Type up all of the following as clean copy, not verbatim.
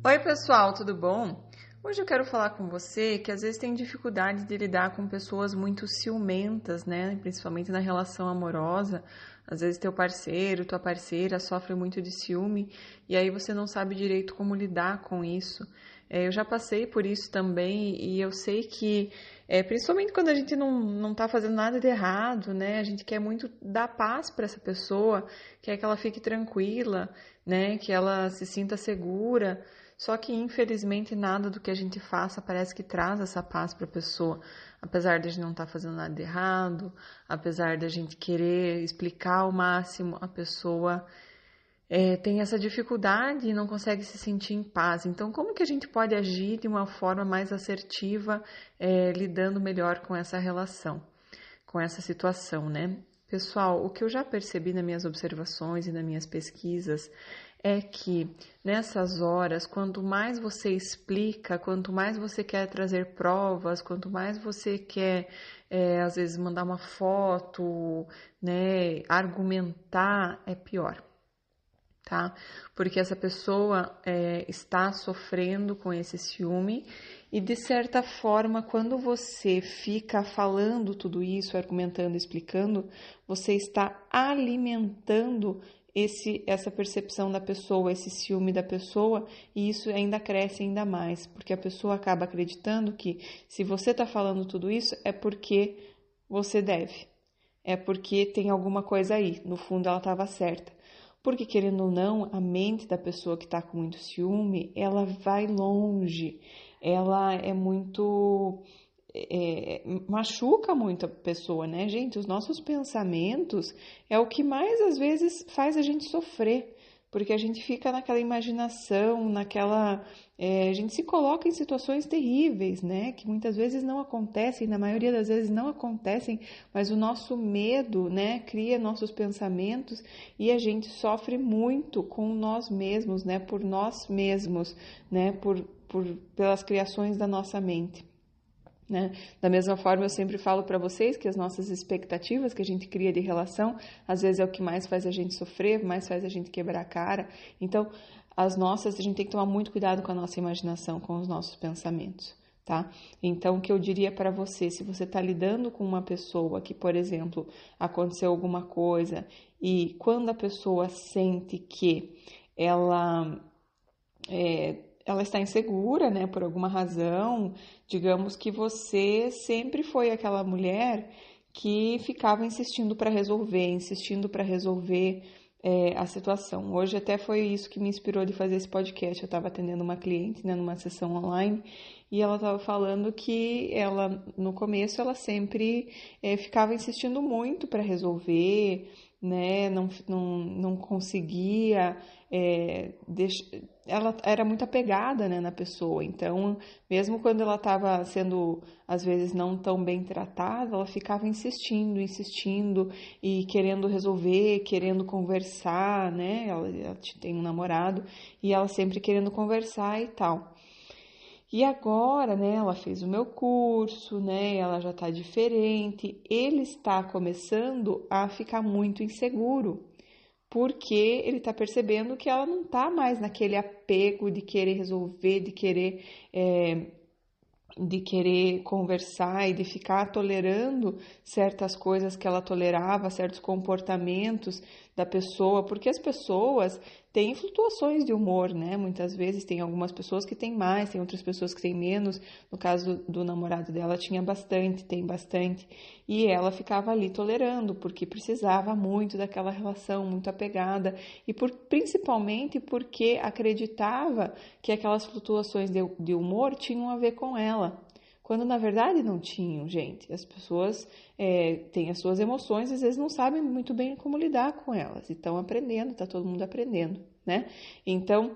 Oi, pessoal, tudo bom? Hoje eu quero falar com você que às vezes tem dificuldade de lidar com pessoas muito ciumentas, né? Principalmente na relação amorosa. Às vezes teu parceiro, tua parceira sofre muito de ciúme e aí você não sabe direito como lidar com isso. Eu já passei por isso também e eu sei que, principalmente quando a gente não tá fazendo nada de errado, né? A gente quer muito dar paz para essa pessoa, quer que ela fique tranquila, né? Que ela se sinta segura. Só que, infelizmente, nada do que a gente faça parece que traz essa paz para a pessoa. Apesar de a gente não estar fazendo nada de errado, apesar de a gente querer explicar ao máximo, a pessoa tem essa dificuldade e não consegue se sentir em paz. Então, como que a gente pode agir de uma forma mais assertiva, lidando melhor com essa relação, com essa situação, né? Pessoal, o que eu já percebi nas minhas observações e nas minhas pesquisas é que nessas horas, quanto mais você explica, quanto mais você quer trazer provas, quanto mais você quer, às vezes, mandar uma foto, né, argumentar, é pior. Tá? Porque essa pessoa está sofrendo com esse ciúme e, de certa forma, quando você fica falando tudo isso, argumentando, explicando, você está alimentando essa percepção da pessoa, esse ciúme da pessoa, e isso ainda cresce ainda mais, porque a pessoa acaba acreditando que se você está falando tudo isso é porque você deve, é porque tem alguma coisa aí, no fundo ela estava certa. Porque, querendo ou não, a mente da pessoa que está com muito ciúme, ela vai longe, ela é muito... machuca muito a pessoa, né, gente? Os nossos pensamentos é o que mais, às vezes, faz a gente sofrer, porque a gente fica naquela imaginação, a gente se coloca em situações terríveis, né? Que muitas vezes não acontecem, na maioria das vezes não acontecem, mas o nosso medo, né? Cria nossos pensamentos e a gente sofre muito com nós mesmos, né? Por nós mesmos, né? Pelas criações da nossa mente. Né? Da mesma forma, eu sempre falo para vocês que as nossas expectativas que a gente cria de relação, às vezes é o que mais faz a gente sofrer, mais faz a gente quebrar a cara. Então, a gente tem que tomar muito cuidado com a nossa imaginação, com os nossos pensamentos, tá? Então, o que eu diria para você, se você está lidando com uma pessoa que, por exemplo, aconteceu alguma coisa e quando a pessoa sente que ela ela está insegura, né, por alguma razão, digamos que você sempre foi aquela mulher que ficava insistindo para resolver a situação. Hoje até foi isso que me inspirou de fazer esse podcast. Eu estava atendendo uma cliente, né, numa sessão online, e ela estava falando que ela, no começo, ela sempre ficava insistindo muito para resolver, né, não conseguia ela era muito apegada, né, na pessoa, então, mesmo quando ela estava sendo, às vezes, não tão bem tratada, ela ficava insistindo e querendo resolver, querendo conversar, né, ela tem um namorado e ela sempre querendo conversar e tal. E agora, né, ela fez o meu curso, né, ela já está diferente, ele está começando a ficar muito inseguro, porque ele está percebendo que ela não está mais naquele apego de querer resolver, de querer conversar e de ficar tolerando certas coisas que ela tolerava, certos comportamentos da pessoa, porque as pessoas têm flutuações de humor, né? Muitas vezes tem algumas pessoas que têm mais, tem outras pessoas que têm menos. No caso do namorado dela, tinha bastante, tem bastante. E ela ficava ali tolerando, porque precisava muito daquela relação, muito apegada, e principalmente porque acreditava que aquelas flutuações de humor tinham a ver com ela. Quando na verdade não tinham, gente. As pessoas têm as suas emoções e às vezes não sabem muito bem como lidar com elas. E estão aprendendo, está todo mundo aprendendo, né? Então,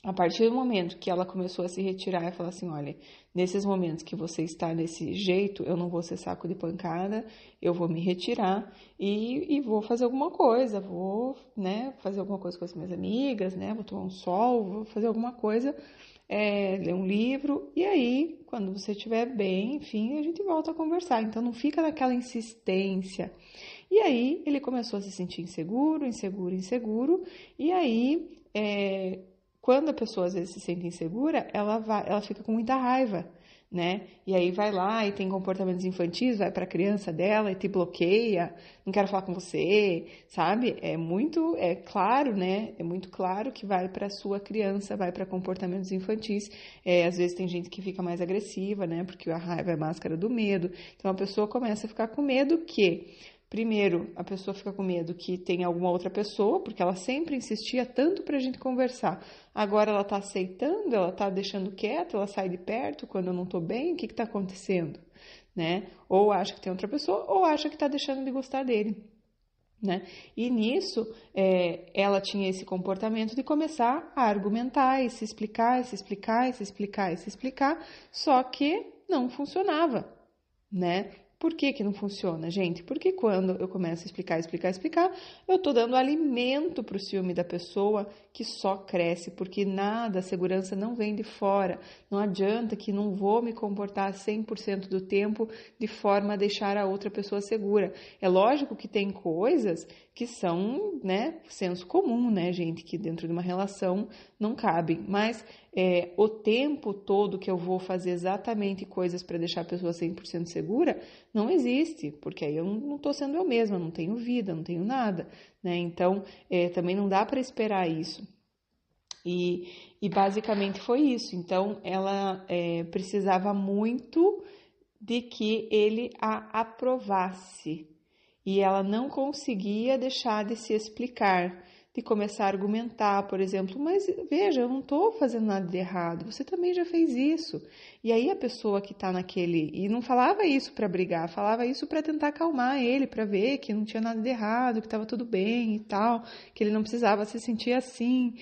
a partir do momento que ela começou a se retirar e falar assim, olha, nesses momentos que você está desse jeito, eu não vou ser saco de pancada, eu vou me retirar e vou fazer alguma coisa, vou, né, fazer alguma coisa com as minhas amigas, né, vou tomar um sol, vou fazer alguma coisa, ler um livro, e aí, quando você estiver bem, enfim, a gente volta a conversar. Então, não fica naquela insistência. E aí, ele começou a se sentir inseguro, e aí Quando a pessoa às vezes se sente insegura, ela fica com muita raiva, né? E aí vai lá e tem comportamentos infantis, vai para a criança dela e te bloqueia, não quero falar com você, sabe? É claro, né? É muito claro que vai para a sua criança, vai para comportamentos infantis. Às vezes tem gente que fica mais agressiva, né? Porque a raiva é máscara do medo. Então a pessoa começa a ficar com medo que primeiro, a pessoa fica com medo que tenha alguma outra pessoa, porque ela sempre insistia tanto para a gente conversar. Agora ela está aceitando, ela está deixando quieto, ela sai de perto quando eu não estou bem, o que está acontecendo? Né? Ou acha que tem outra pessoa, ou acha que está deixando de gostar dele. Né? E nisso, ela tinha esse comportamento de começar a argumentar e se explicar, só que não funcionava, né? Por que que não funciona, gente? Porque quando eu começo a explicar, eu tô dando alimento para o ciúme da pessoa que só cresce, porque nada, a segurança não vem de fora. Não adianta que não vou me comportar 100% do tempo de forma a deixar a outra pessoa segura. É lógico que tem coisas que são, né, senso comum, né, gente, que dentro de uma relação não cabem, mas o tempo todo que eu vou fazer exatamente coisas para deixar a pessoa 100% segura, não existe, porque aí eu não estou sendo eu mesma, não tenho vida, não tenho nada, né? Então, também não dá para esperar isso. E basicamente foi isso. Então, ela precisava muito de que ele a aprovasse. E ela não conseguia deixar de se explicar, de começar a argumentar, por exemplo, mas veja, eu não estou fazendo nada de errado, você também já fez isso. E aí a pessoa que está naquele... E não falava isso para brigar, falava isso para tentar acalmar ele, para ver que não tinha nada de errado, que estava tudo bem e tal, que ele não precisava se sentir assim,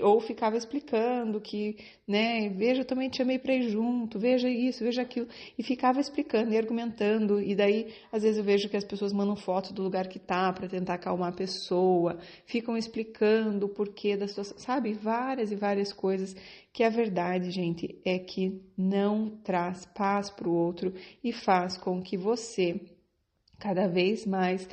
ou ficava explicando que, né, veja, eu também te chamei para ir junto, veja isso, veja aquilo, e ficava explicando e argumentando, e daí às vezes eu vejo que as pessoas mandam foto do lugar que tá para tentar acalmar a pessoa, ficam explicando o porquê da situação, sabe? Várias e várias coisas que a verdade, gente, é que não traz paz para o outro e faz com que você cada vez mais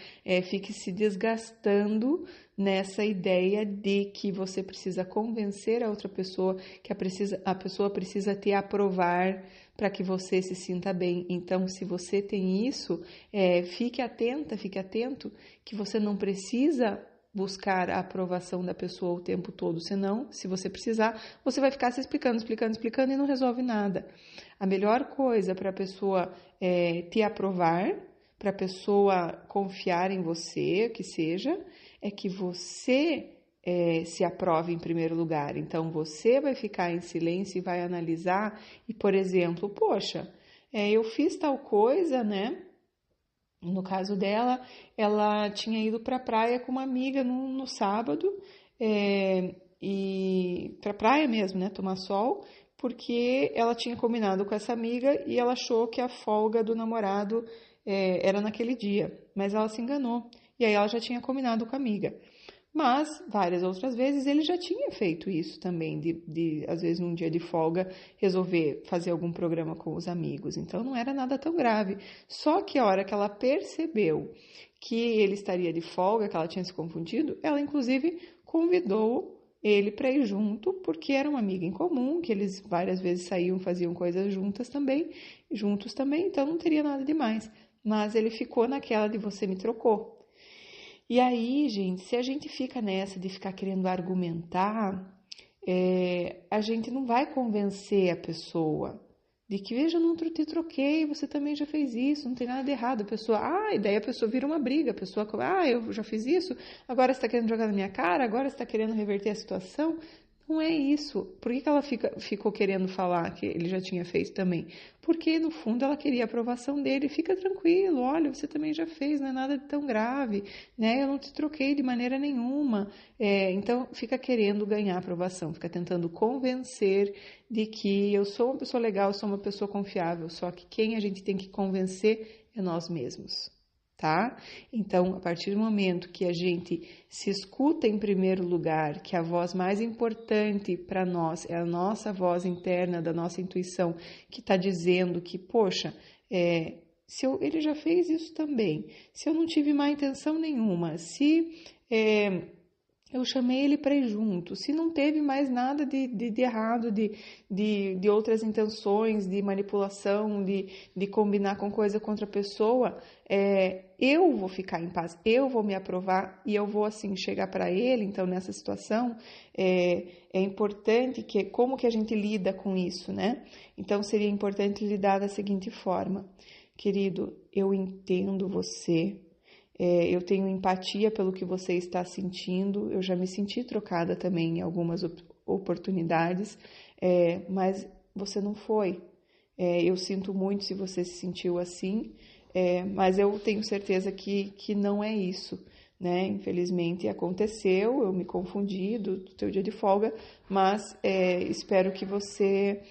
fique se desgastando nessa ideia de que você precisa convencer a outra pessoa, que a pessoa precisa te aprovar para que você se sinta bem. Então, se você tem isso, fique atento, que você não precisa buscar a aprovação da pessoa o tempo todo, senão, se você precisar, você vai ficar se explicando e não resolve nada. A melhor coisa para a pessoa te aprovar, para a pessoa confiar em você, que seja, é que você se aprove em primeiro lugar. Então, você vai ficar em silêncio e vai analisar e, por exemplo, poxa, eu fiz tal coisa, né? No caso dela, ela tinha ido para a praia com uma amiga no sábado, e para a praia mesmo, né, tomar sol, porque ela tinha combinado com essa amiga e ela achou que a folga do namorado era naquele dia, mas ela se enganou, e aí ela já tinha combinado com a amiga. Mas, várias outras vezes, ele já tinha feito isso também, às vezes, num dia de folga, resolver fazer algum programa com os amigos. Então, não era nada tão grave. Só que a hora que ela percebeu que ele estaria de folga, que ela tinha se confundido, ela, inclusive, convidou ele para ir junto, porque era uma amiga em comum, que eles várias vezes saíam, faziam coisas juntos também, então não teria nada demais. Mas ele ficou naquela de você me trocou. E aí, gente, se a gente fica nessa de ficar querendo argumentar, a gente não vai convencer a pessoa de que, veja, eu não te troquei, você também já fez isso, não tem nada de errado. A pessoa, e daí a pessoa vira uma briga, a pessoa, eu já fiz isso, agora você está querendo jogar na minha cara, agora você está querendo reverter a situação. Não é isso. Por que ela ficou querendo falar que ele já tinha feito também? Porque, no fundo, ela queria a aprovação dele. Fica tranquilo, olha, você também já fez, não é nada tão grave, né? Eu não te troquei de maneira nenhuma. Então, fica querendo ganhar aprovação, fica tentando convencer de que eu sou uma pessoa legal, eu sou uma pessoa confiável. Só que quem a gente tem que convencer é nós mesmos. Tá? Então, a partir do momento que a gente se escuta em primeiro lugar, que a voz mais importante para nós é a nossa voz interna, da nossa intuição, que está dizendo que, poxa, ele já fez isso também, se eu não tive má intenção nenhuma, se eu chamei ele para ir junto. Se não teve mais nada de errado, de outras intenções, de manipulação, de combinar com coisa contra a pessoa, eu vou ficar em paz, eu vou me aprovar e eu vou, assim, chegar para ele. Então, nessa situação, é importante como que a gente lida com isso, né? Então, seria importante lidar da seguinte forma: querido, eu entendo você. Eu tenho empatia pelo que você está sentindo, eu já me senti trocada também em algumas oportunidades, mas você não foi. Eu sinto muito se você se sentiu assim, mas eu tenho certeza que não é isso, né? Infelizmente aconteceu, eu me confundi do teu dia de folga, mas espero que você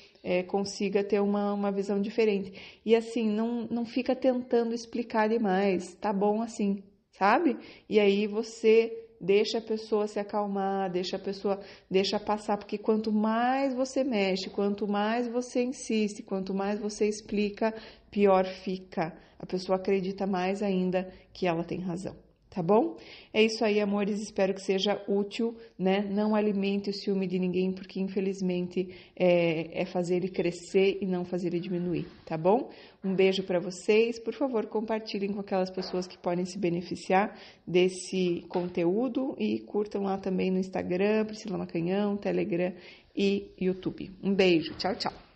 consiga ter uma visão diferente. E assim, não fica tentando explicar demais, tá bom assim, sabe? E aí você deixa a pessoa se acalmar, deixa passar, porque quanto mais você mexe, quanto mais você insiste, quanto mais você explica, pior fica. A pessoa acredita mais ainda que ela tem razão. Tá bom? É isso aí, amores. Espero que seja útil, né? Não alimente o ciúme de ninguém, porque infelizmente é fazer ele crescer e não fazer ele diminuir, tá bom? Um beijo para vocês. Por favor, compartilhem com aquelas pessoas que podem se beneficiar desse conteúdo e curtam lá também no Instagram, Priscila Macanhão, Telegram e YouTube. Um beijo. Tchau, tchau.